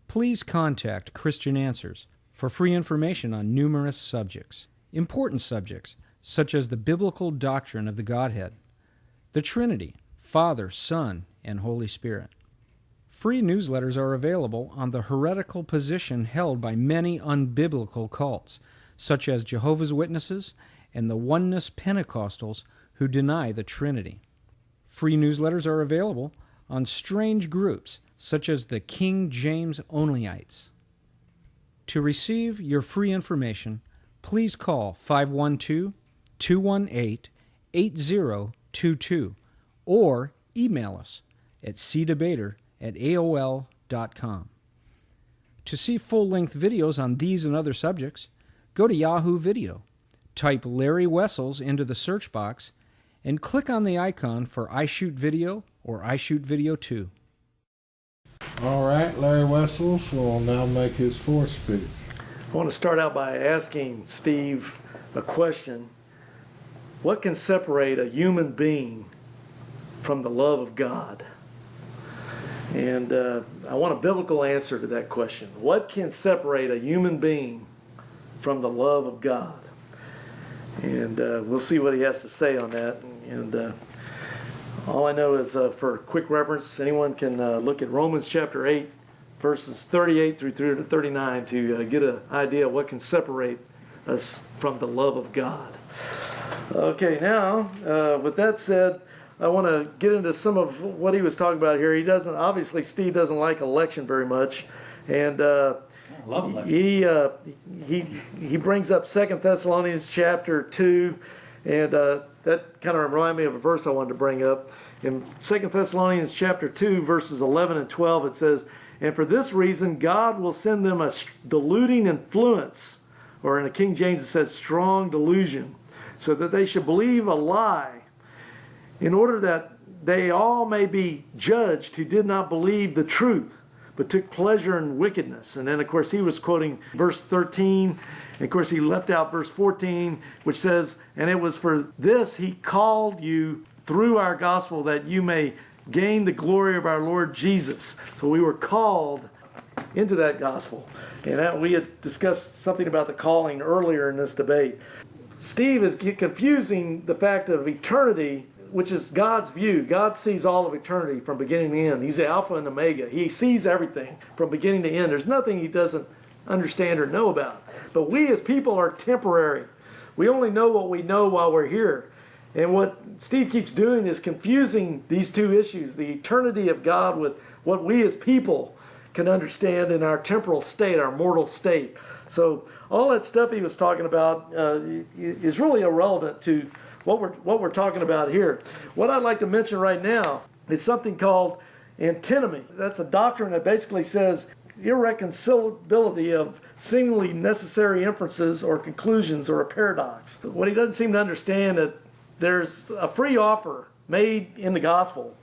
Please contact Christian Answers for free information on numerous subjects, important subjects such as the biblical doctrine of the Godhead, the Trinity, Father, Son, and Holy Spirit. Free newsletters are available on the heretical position held by many unbiblical cults, such as Jehovah's Witnesses and the Oneness Pentecostals who deny the Trinity. Free newsletters are available on strange groups such as the King James Onlyites. To receive your free information, please call 512-218-8022 or email us at cdebater@aol.com. To see full-length videos on these and other subjects, go to Yahoo Video, type Larry Wessels into the search box, and click on the icon for iShoot Video or iShoot Video 2. All right, Larry Wessels will now make his fourth speech. I want to start out by asking Steve a question. What can separate a human being from the love of God? And I want a biblical answer to that question. What can separate a human being from the love of God? And we'll see what he has to say on that. And all I know is, for quick reference, anyone can look at Romans chapter 8, verses 38 through 39 to get an idea of what can separate us from the love of God. Okay, now, with that said, I want to get into some of what he was talking about here. Obviously, Steve doesn't like election very much. And he brings up 2 Thessalonians chapter 2, and that kind of reminded me of a verse I wanted to bring up. In 2 Thessalonians chapter 2, verses 11 and 12, it says, "And for this reason God will send them a deluding influence," or in the King James it says strong delusion, "so that they should believe a lie, in order that they all may be judged who did not believe the truth, but took pleasure in wickedness." And then, of course, he was quoting verse 13. And, of course, he left out verse 14, which says, "And it was for this he called you through our gospel, that you may gain the glory of our Lord Jesus." So we were called into that gospel. And we had discussed something about the calling earlier in this debate. Steve is confusing the fact of eternity, which is God's view. God sees all of eternity from beginning to end. He's the Alpha and Omega. He sees everything from beginning to end. There's nothing he doesn't understand or know about. But we as people are temporary. We only know what we know while we're here. And what Steve keeps doing is confusing these two issues, the eternity of God with what we as people can understand in our temporal state, our mortal state. So all that stuff he was talking about is really irrelevant to what we're talking about here. What I'd like to mention right now is something called Antinomy. That's a doctrine that basically says irreconcilability of seemingly necessary inferences or conclusions or a paradox. What he doesn't seem to understand that there's a free offer made in the gospel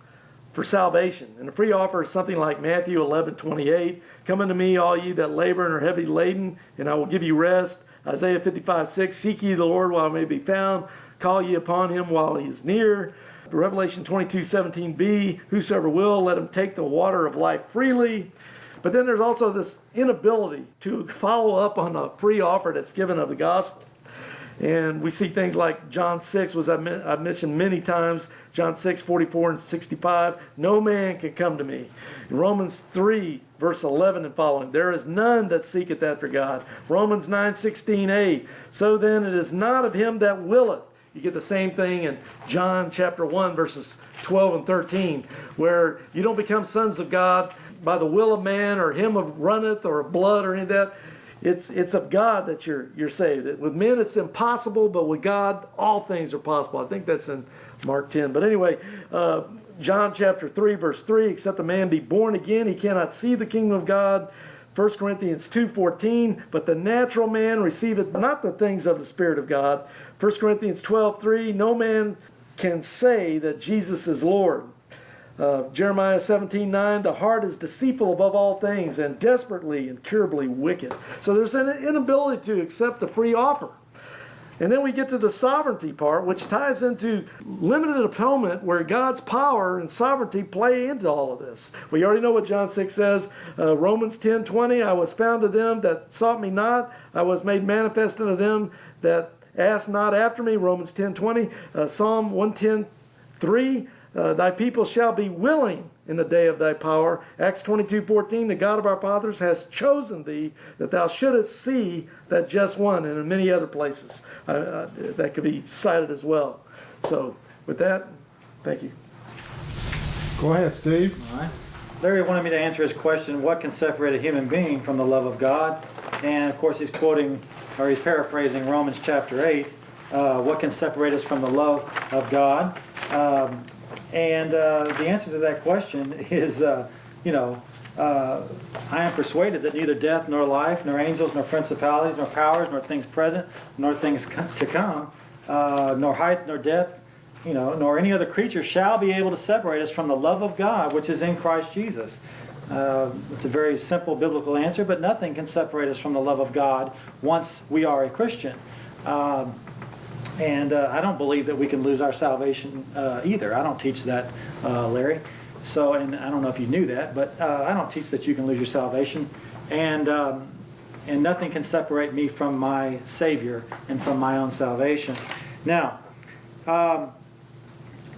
for salvation. And the free offer is something like Matthew 11:28, "Come unto me, all ye that labor and are heavy laden, and I will give you rest." Isaiah 55:6, "Seek ye the Lord while he may be found, call ye upon him while he is near." Revelation 22:17b, "Whosoever will, let him take the water of life freely." But then there's also this inability to follow up on a free offer that's given of the gospel. And we see things like John 6, was I've mentioned many times, John 6:44 and 65, "No man can come to me." In Romans 3, verse 11 and following, "There is none that seeketh after God." Romans 9:16a, "So then it is not of him that willeth." You get the same thing in John chapter 1, verses 12 and 13, where you don't become sons of God by the will of man or him of runneth or of blood or any of that. It's of God that you're saved. With men it's impossible, but with God all things are possible. I think that's in Mark 10. But anyway, John chapter 3, verse 3, "Except a man be born again, he cannot see the kingdom of God." 1 Corinthians 2:14, "But the natural man receiveth not the things of the Spirit of God." 1 Corinthians 12:3, "No man can say that Jesus is Lord." Jeremiah 17:9, "The heart is deceitful above all things and desperately, incurably wicked." So there's an inability to accept the free offer. And then we get to the sovereignty part, which ties into limited atonement, where God's power and sovereignty play into all of this. We already know what John 6 says. Romans 10:20, I was found to them that sought me not. I was made manifest unto them that asked not after me. Romans 10:20. Psalm 110:3, thy people shall be willing in the day of thy power. Acts 22:14, the God of our fathers has chosen thee that thou shouldest see that just one, and in many other places that could be cited as well. So with that, thank you. Go ahead, Steve. All right. Larry wanted me to answer his question, what can separate a human being from the love of God? And of course he's quoting, or he's paraphrasing Romans chapter 8, what can separate us from the love of God? And the answer to that question is, I am persuaded that neither death nor life, nor angels, nor principalities, nor powers, nor things present, nor things to come, nor height, nor depth, nor any other creature shall be able to separate us from the love of God, which is in Christ Jesus. It's a very simple biblical answer, but nothing can separate us from the love of God once we are a Christian. And I don't believe that we can lose our salvation either. I don't teach that, Larry. So, and I don't know if you knew that, but I don't teach that you can lose your salvation. And nothing can separate me from my Savior and from my own salvation. Now,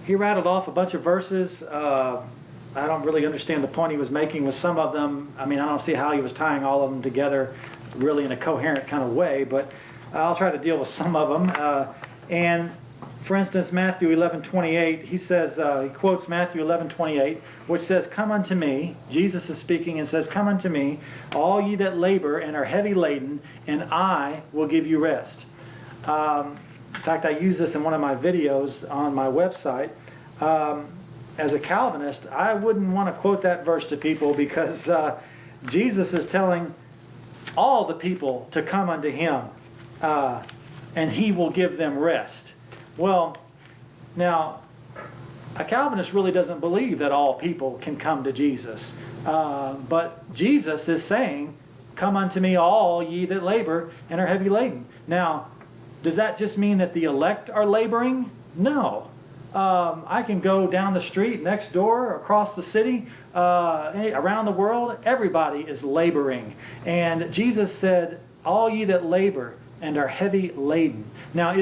he rattled off a bunch of verses. I don't really understand the point he was making with some of them. I mean, I don't see how he was tying all of them together really in a coherent kind of way, but I'll try to deal with some of them. And for instance, Matthew 11:28, he says, he quotes Matthew 11:28, which says, "Come unto me," Jesus is speaking and says, "Come unto me, all ye that labor and are heavy laden, and I will give you rest." In fact, I use this in one of my videos on my website. As a Calvinist, I wouldn't want to quote that verse to people because Jesus is telling all the people to come unto him, and he will give them rest. Well, now, a Calvinist really doesn't believe that all people can come to Jesus. But Jesus is saying, "Come unto me all ye that labor and are heavy laden." Now, does that just mean that the elect are laboring? No. I can go down the street, next door, across the city, around the world. Everybody is laboring. And Jesus said, "All ye that labor and are heavy laden." Now,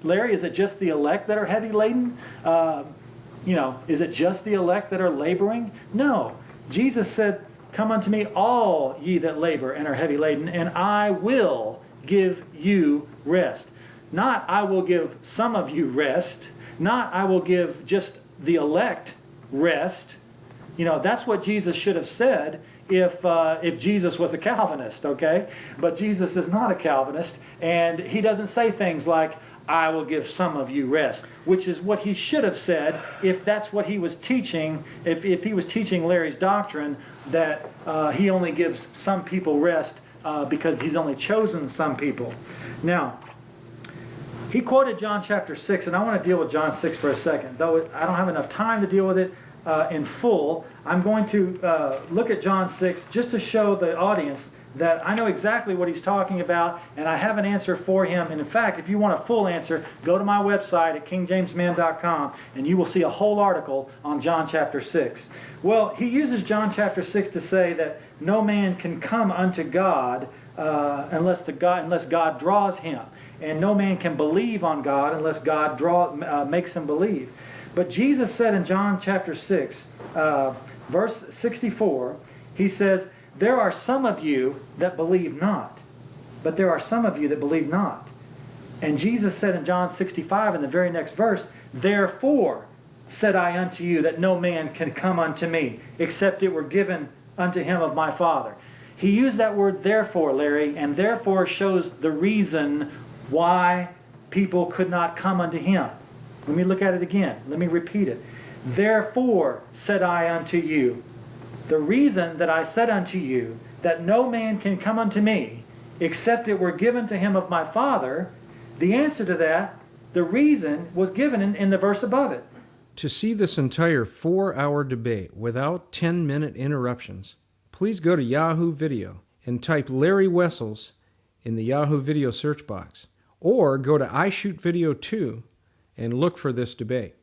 Larry, is it just the elect that are heavy laden? Is it just the elect that are laboring? No. Jesus said, "Come unto me, all ye that labor and are heavy laden, and I will give you rest." Not, "I will give some of you rest." Not, "I will give just the elect rest." That's what Jesus should have said if Jesus was a Calvinist, okay? But Jesus is not a Calvinist, and he doesn't say things like, "I will give some of you rest," which is what he should have said if that's what he was teaching, if he was teaching Larry's doctrine that he only gives some people rest because he's only chosen some people. Now, he quoted John chapter 6, and I want to deal with John 6 for a second. Though I don't have enough time to deal with it in full, I'm going to look at John 6 just to show the audience that I know exactly what he's talking about, and I have an answer for him. And in fact, if you want a full answer, go to my website at kingjamesman.com, and you will see a whole article on John chapter 6. Well, he uses John chapter 6 to say that no man can come unto God unless God draws him. And no man can believe on God unless God makes him believe. But Jesus said in John chapter 6, verse 64, he says, "There are some of you that believe not, but there are some of you that believe not." And Jesus said in John 65, in the very next verse, "Therefore said I unto you that no man can come unto me, except it were given unto him of my Father." He used that word "therefore," Larry, and "therefore" shows the reason why people could not come unto him. Let me look at it again. Let me repeat it. "Therefore said I unto you," the reason that I said unto you that no man can come unto me except it were given to him of my Father, the answer to that, the reason, was given in the verse above it. To see this entire 4-hour debate without 10-minute interruptions, please go to Yahoo Video and type Larry Wessels in the Yahoo Video search box, or go to iShoot Video 2 and look for this debate.